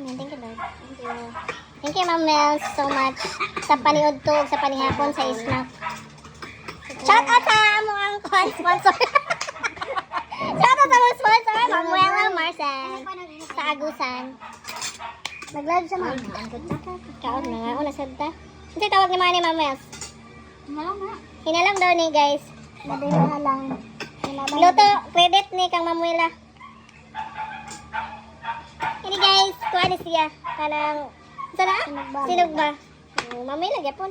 Thank you, Lord. Thank you. Thank you, Ma'am Mel, so much. Sa paniod to, sa panihapon, sa snack. Shout out sa among sponsor. Shout out sa among sponsor, Ma'am Wella Marcel. Sa Agusan. Nag-live siya, Ma'am. Kaon na nga. Una sabta. Ano tawag ni Manny, Ma'am Mel? Hinalang daw ni, guys. Hinalang. Luto, credit ni kang Ma'am Wella. Ini guys, kuha ni siya. Kanang, sana? Sinog ba? Mamay lagi po.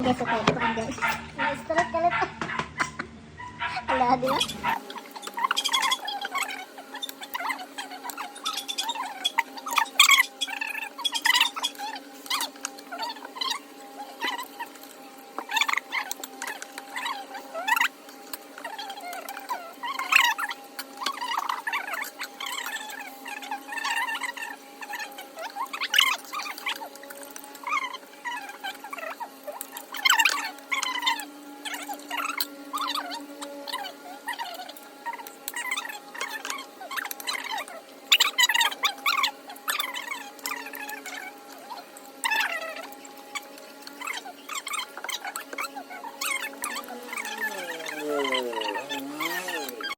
Guys, okay. Ito guys. Straight kalit. Ala, di ba?